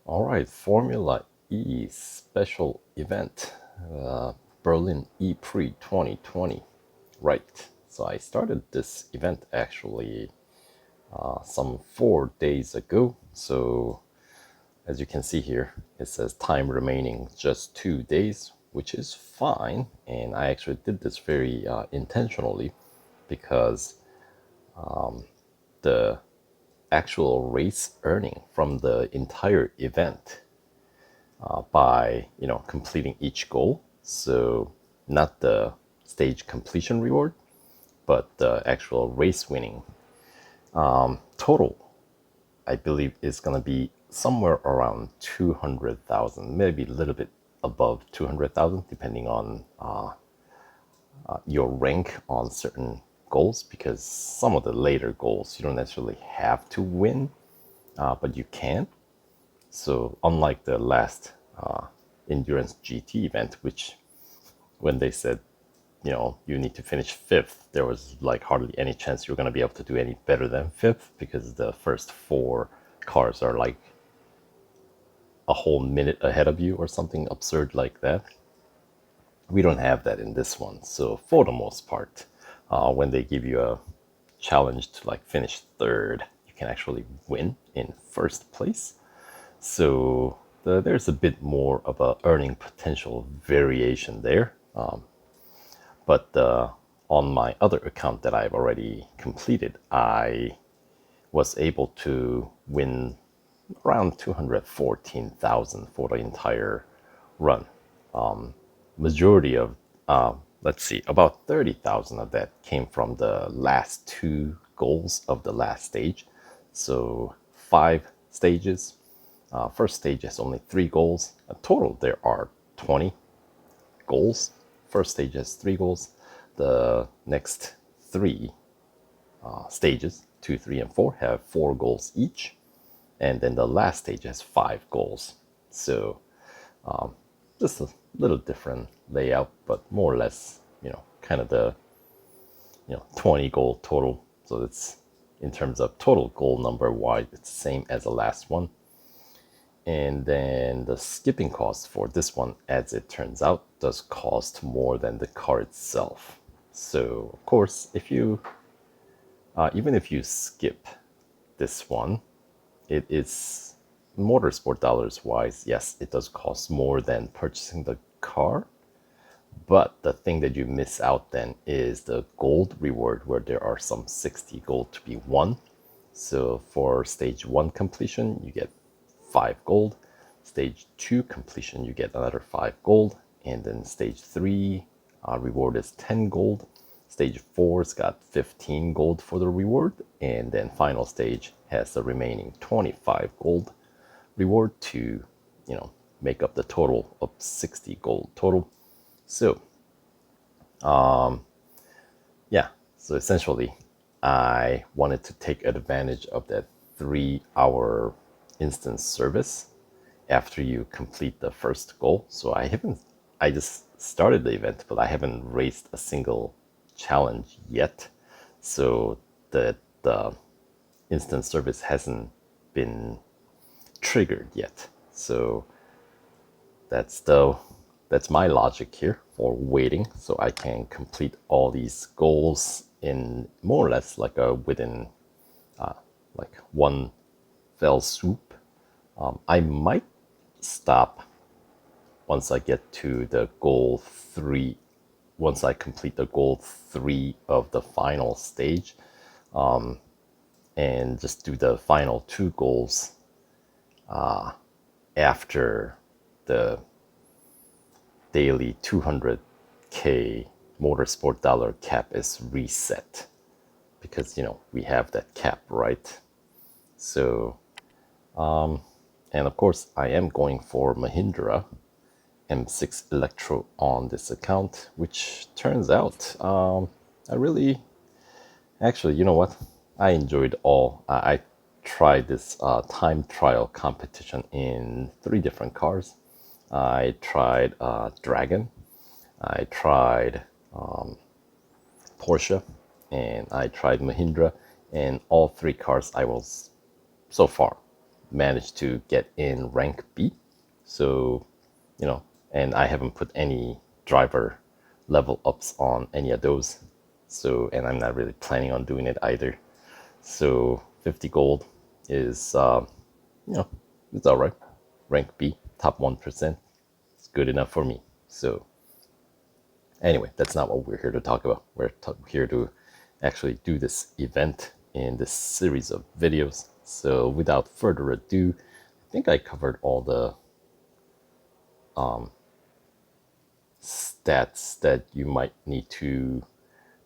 All right, Formula E special event, Berlin E-Prix 2020. Right, so I started this event actually some 4 days ago. So as you can see here, it says time remaining just 2 days, which is fine. And I actually did this very intentionally because the actual race earning from the entire event by completing each goal. So not the stage completion reward, but the actual race winning total, I believe, is going to be somewhere around 200,000, maybe a little bit above 200,000, depending on your rank on certain goals. Because some of the later goals you don't necessarily have to win, but you can. So unlike the last endurance GT event, which when they said, you need to finish fifth, there was like hardly any chance you're going to be able to do any better than fifth because the first four cars are like a whole minute ahead of you or something absurd like that. We don't have that in this one. So for the most part, when they give you a challenge to like finish third, you can actually win in first place. So there's a bit more of a earning potential variation there. But on my other account that I've already completed, I was able to win around 214,000 for the entire run. Majority of, let's see, about 30,000 of that came from the last two goals of the last stage. So 5 stages. First stage has only 3 goals. Total, there are 20 goals. First stage has 3 goals. The next three stages, 2, 3, and 4, have 4 goals each. And then the last stage has 5 goals. So just a little different layout, but more or less, kind of the 20 goal total. So it's in terms of total goal number wise, it's the same as the last one. And then the skipping cost for this one, as it turns out, does cost more than the car itself. So of course, if you even if you skip this one, it is motorsport dollars wise, yes, it does cost more than purchasing the car. But the thing that you miss out then is the gold reward, where there are some 60 gold to be won. So for stage 1 completion, you get 5 gold. Stage 2 completion, you get another 5 gold. And then stage 3 reward is 10 gold. Stage 4's got 15 gold for the reward. And then final stage has the remaining 25 gold reward to, make up the total of 60 gold total. So, yeah, so essentially, I wanted to take advantage of that 3-hour instance service after you complete the first goal. So I just started the event, but I haven't raced a single challenge yet. So the instance service hasn't been triggered yet. So that's my logic here for waiting, so I can complete all these goals in more or less like within like one fell swoop. I might stop once I get to the goal 3, once I complete the goal 3 of the final stage, and just do the final 2 goals after the daily 200k motorsport dollar cap is reset, because we have that cap, right? So and of course I am going for Mahindra M6 Electro on this account, which turns out I really, actually, you know what, I enjoyed all. I tried this time trial competition in 3 different cars. I tried Dragon, I tried Porsche, and I tried Mahindra, and all 3 cars I was so far managed to get in rank B. So, and I haven't put any driver level ups on any of those. So, and I'm not really planning on doing it either. So 50 gold is, it's all right. Rank B, top 1%. It's good enough for me. So anyway, that's not what we're here to talk about. We're here to actually do this event in this series of videos. So without further ado, I think I covered all the stats that you might need to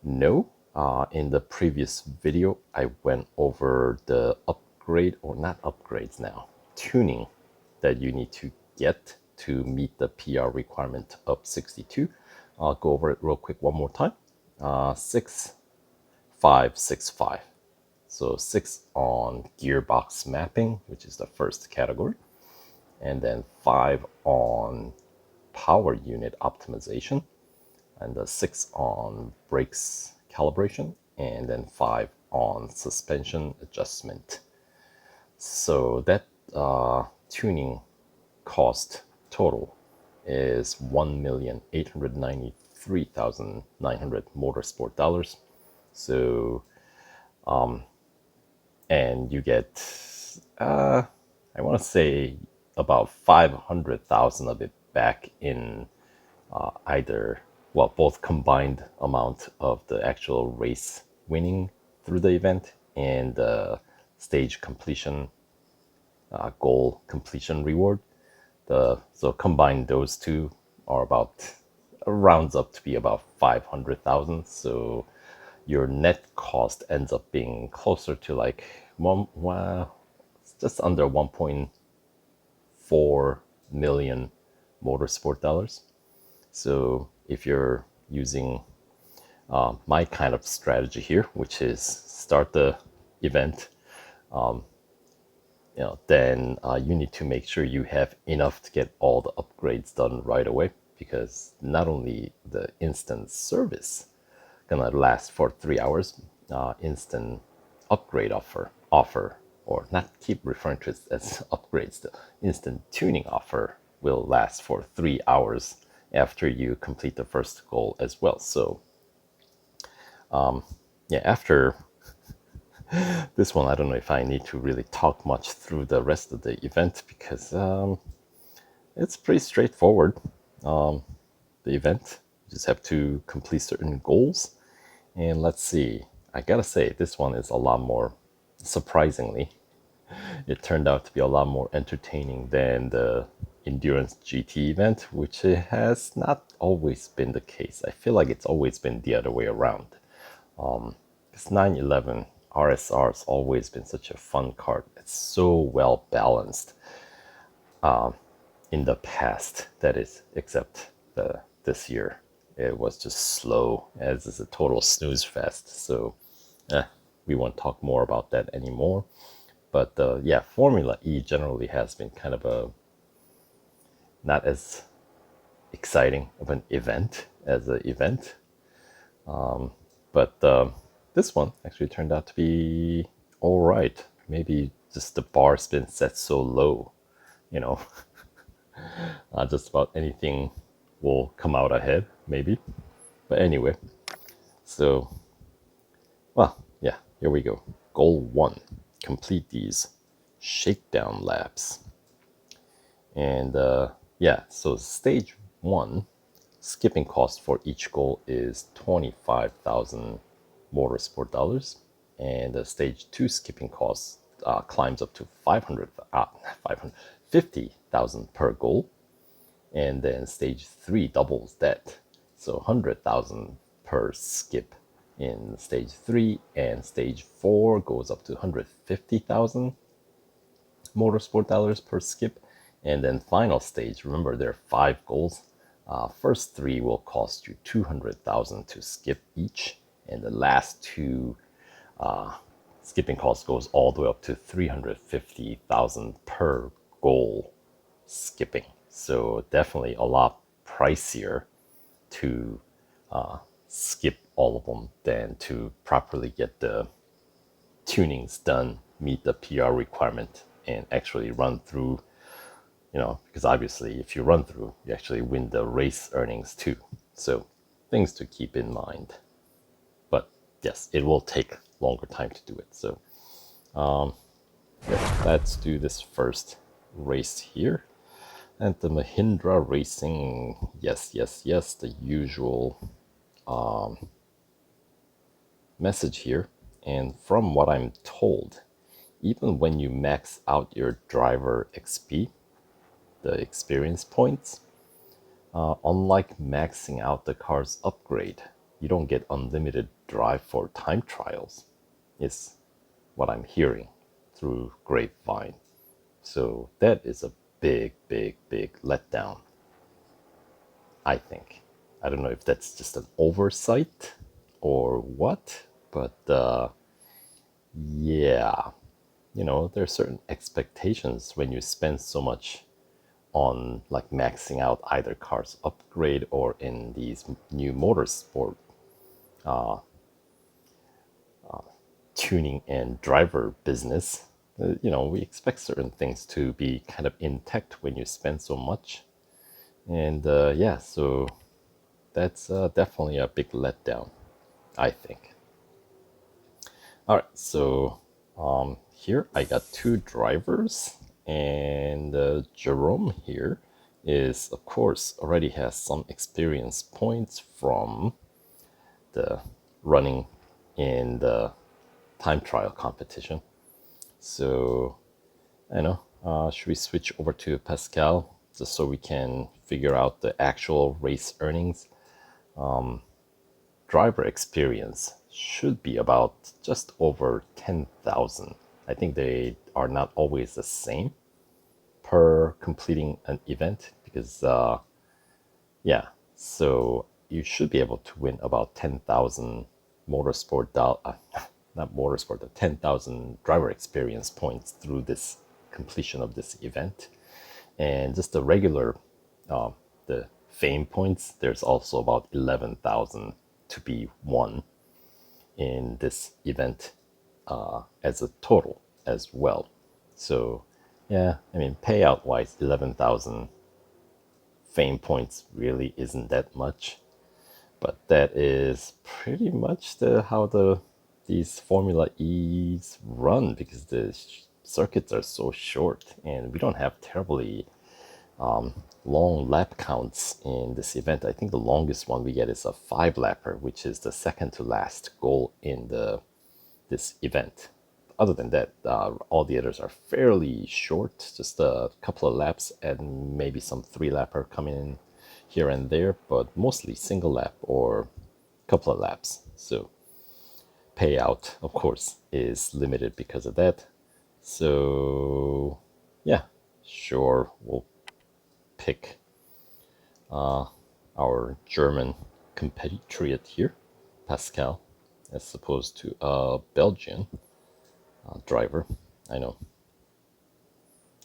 know. In the previous video, I went over the upgrade, or not upgrades now, tuning that you need to get to meet the PR requirement of 62. I'll go over it real quick one more time. 6, 5, 6, 5. So 6 on gearbox mapping, which is the first category. And then 5 on power unit optimization. And the 6 on brakes calibration. And then 5 on suspension adjustment. So that tuning cost total is $1,893,900 motorsport dollars. So, and you get, I want to say about 500,000 of it back in either, well, both combined amount of the actual race winning through the event and the stage completion goal completion reward. So combine those two are about, rounds up to be about 500,000. So your net cost ends up being closer to like just under 1.4 million motorsport dollars. So if you're using my kind of strategy here, which is start the event, then you need to make sure you have enough to get all the upgrades done right away, because not only the instant service gonna last for 3 hours, instant upgrade offer, or not keep referring to it as upgrades, the instant tuning offer will last for 3 hours after you complete the first goal as well. So after this one, I don't know if I need to really talk much through the rest of the event, because it's pretty straightforward. The event, you just have to complete certain goals. And let's see, I gotta say, this one is a lot more, surprisingly, it turned out to be a lot more entertaining than the Endurance GT event, which has not always been the case. I feel like it's always been the other way around. This 911 RSR has always been such a fun kart. It's so well balanced in the past, that is, except this year. It was just slow, as is a total snooze fest. So we won't talk more about that anymore. But Formula E generally has been kind of a not as exciting of an event as an event. But this one actually turned out to be all right. Maybe just the bar's been set so low, just about anything will come out ahead, maybe. But anyway, so, here we go. Goal 1, complete these shakedown laps. And so stage 1, skipping cost for each goal is 25,000 motorsport dollars, and the stage 2 skipping cost climbs up to 50,000 per goal, and then stage 3 doubles that, so 100,000 per skip in stage 3, and stage 4 goes up to 150,000 motorsport dollars per skip. And then final stage, remember there are 5 goals. First 3 will cost you 200,000 to skip each, and the last 2 skipping cost goes all the way up to 350,000 per goal skipping. So definitely a lot pricier to skip all of them than to properly get the tunings done, meet the PR requirement, and actually run through, because obviously if you run through, you actually win the race earnings too. So things to keep in mind. But yes, it will take longer time to do it. So let's do this first race here. And the Mahindra Racing, yes, the usual message here. And from what I'm told, even when you max out your driver XP, the experience points, unlike maxing out the car's upgrade, you don't get unlimited drive for time trials, is what I'm hearing through grapevine. So that is a big letdown, I think. I don't know if that's just an oversight or what, but yeah, there are certain expectations when you spend so much on like maxing out either car's upgrade or in these new motorsport tuning and driver business. We expect certain things to be kind of intact when you spend so much. And yeah, so that's definitely a big letdown, I think. All right, so here I got two drivers, and Jerome here is, of course, already has some experience points from the running in the time trial competition. So, should we switch over to Pascal just so we can figure out the actual race earnings? Driver experience should be about just over 10,000. I think they are not always the same per completing an event because, yeah, so you should be able to win about 10,000 motorsport, not motorsport, but 10,000 driver experience points through this completion of this event. And just the regular, the fame points, there's also about 11,000 to be won in this event as a total as well. So yeah, I mean, payout wise, 11,000 fame points really isn't that much, but that is pretty much how these Formula E's run, because the circuits are so short and we don't have terribly long lap counts in this event. I think the longest one we get is a 5-lapper, which is the second to last goal in this event. Other than that, all the others are fairly short, just a couple of laps and maybe some 3-lapper coming in here and there, but mostly single lap or couple of laps. So payout, of course, is limited because of that. So yeah, sure, we'll pick our German compatriot here, Pascal, as opposed to a Belgian driver. I know.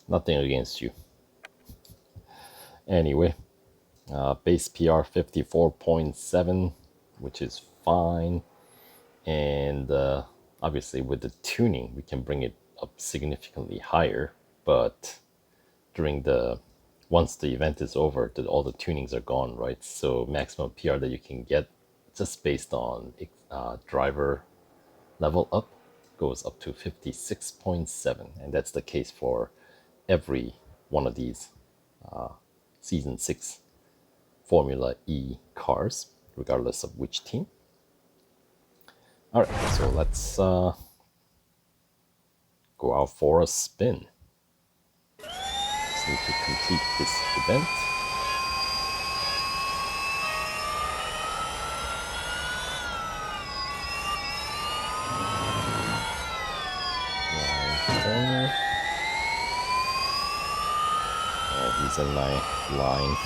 Nothing against you. Anyway, base PR 54.7, which is fine. And obviously with the tuning, we can bring it up significantly higher. But once the event is over, all the tunings are gone, right? So maximum PR that you can get just based on driver level up goes up to 56.7, and that's the case for every one of these season 6 Formula E cars, regardless of which team. All right, so let's go out for a spin. Just need to complete this event. He's in my line.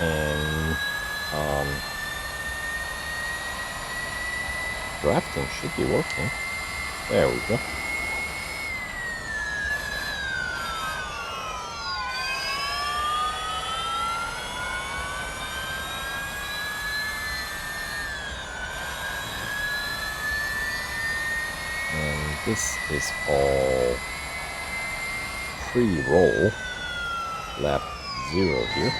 And drafting should be working. There we go. this is all pre-roll, lap 0 here.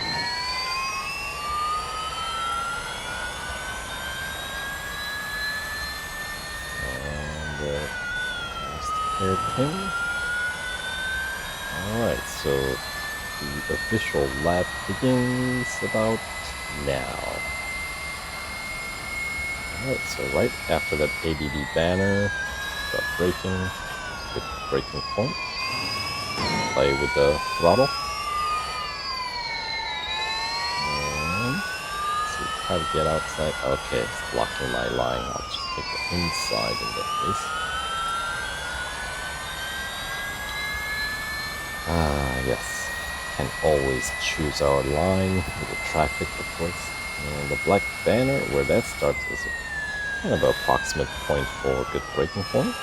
And last hairpin. Alright, so the official lap begins about now. Alright, so right after that ABB banner, start braking, good braking point. Play with the throttle. And so try to get outside. Okay, it's blocking my line. I'll just take the inside in that case. Ah, yes. Can always choose our line with the traffic, of course. And the black banner, where that starts, is a kind of an approximate point for a good braking point.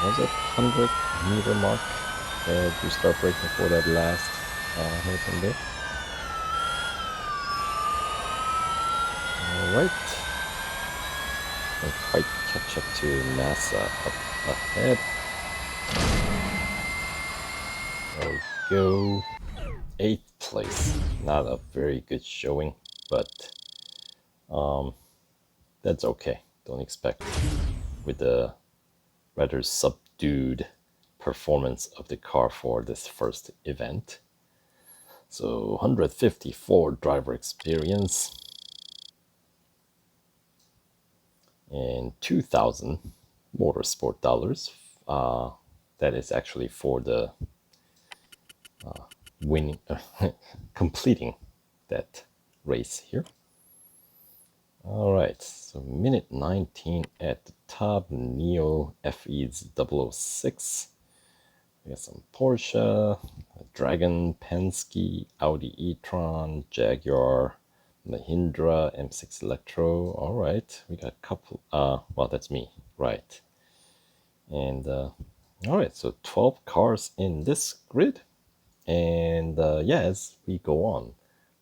Was it 100-meter mark that you start braking for that last hairpin there? Alright. Can't quite catch up to NASA up ahead. There we go. 8th place. Not a very good showing, but that's okay. Don't expect with the rather subdued performance of the car for this first event. So 154 driver experience and 2,000 motorsport dollars. That is actually for the winning, completing that race here. All right, so minute 19 at the top, Neo FE's 006. We got some Porsche, Dragon, Penske, Audi e-tron, Jaguar, Mahindra, M6 Electro. All right, we got a couple, well, that's me, right. And all right, so 12 cars in this grid. And yeah, as we go on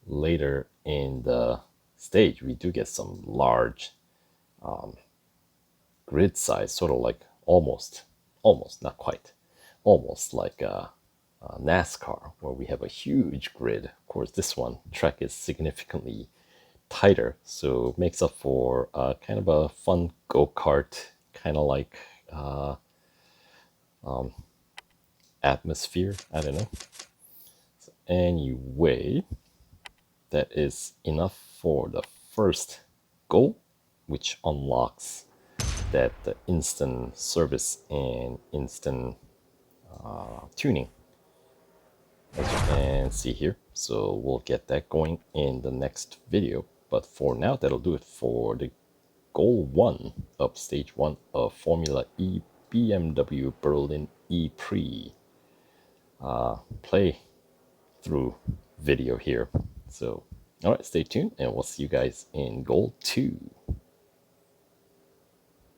later in the stage, we do get some large grid size, sort of like almost, not quite, almost like a NASCAR, where we have a huge grid. Of course, this one track is significantly tighter, so it makes up for kind of a fun go-kart, kind of like atmosphere. I don't know. So anyway, that is enough for the first goal, which unlocks that the instant service and instant tuning, as you can see here. So we'll get that going in the next video, but for now that'll do it for the goal 1 of stage 1 of Formula E BMW Berlin E-Prix play through video here. So all right, stay tuned and we'll see you guys in goal 2.